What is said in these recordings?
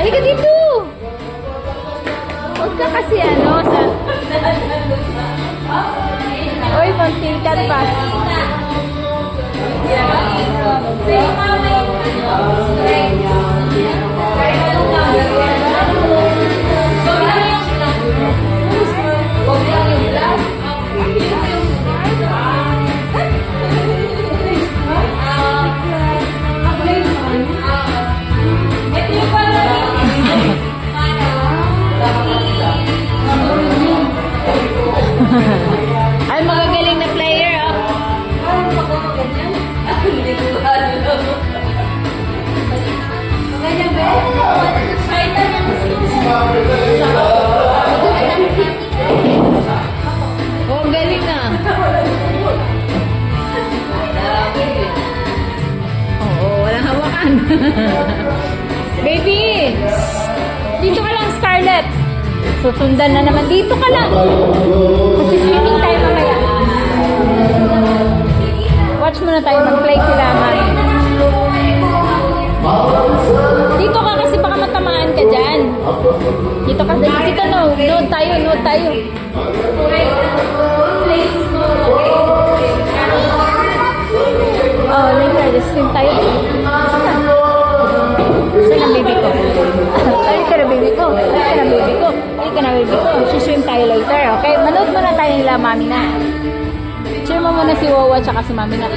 Halika dito! Huwag ka kasi ano sa... Uy, muntikan pa. Ay, magagaling na player, oh. Oh, ang galing na. Oo, walang hawakan. Baby! Dito ka lang, Scarlett. Susundan na naman. Dito ka lang. Kasi swimming tayo mamaya. Watch muna tayo. Mag-play sila, man. Dito ka kasi baka matamaan ka dyan. Dito ka. Dito, no. Nood tayo. Nood tayo. Oh, later. Swim tayo. Saan ang baby ko? Halika na baby ko. Halika na baby ko. Halika na baby ko. Suswim tayo later, okay? Manood muna tayo nila, mami na. Cheer mo muna si Wawa tsaka si mami na.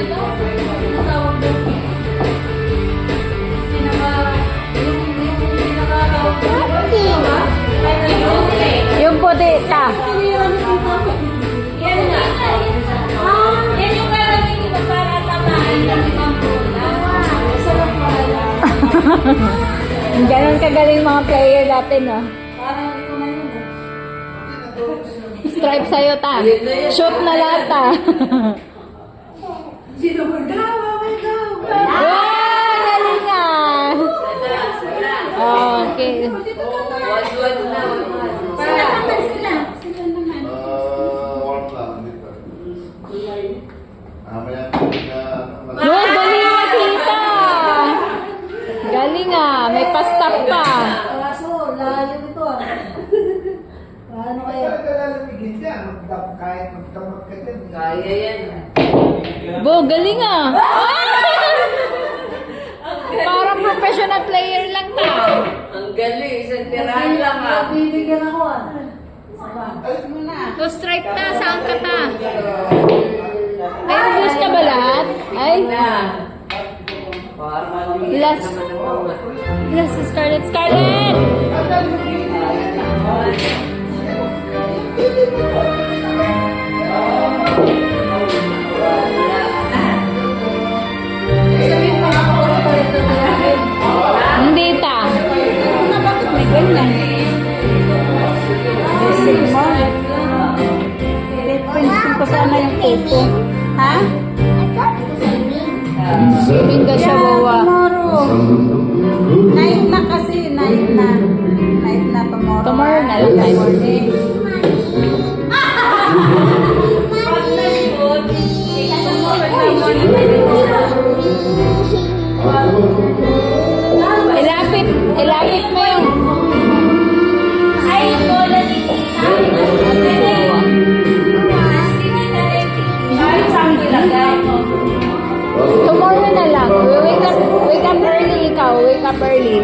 Yung puti, ta. Yan nga. Yan yung karami dito para tamaan ng ganon kagaling mga player natin, no? Parang ito na yun, stripe sa'yo, ta. Shoot na lahat, ta. Sino mo daw? Wow! Galing nga! Okay. Sila naman sila. Sila naman. Yun, galing nga, tita! Galing nga, may pa-stop pa. Kaso, layo nito ah. Paano kaya? Kahit magdamag ka dyan. Kaya yan. Bo, galing ah. Parang professional player lang ta. Ang galing, isang tirahan lang ah. Bibigyan ako ah. Alis mo na. So, stripe ta, saan ka ta? Ay, ubus na ba lahat? Ay, last. Last, Scarlett. Scarlett! Hindi ta. Bakit may ganyan? Basic mo. Pinsin ko sana yung kuko. Ha? Swimming ka siya, Wawa. Night na kasi, night na. Night na tomorrow. Tomorrow na lang tayo. Ilapit mo yung... Ay, bola dito. Tomorrow na lang. Wake up early ikaw. Wake up early.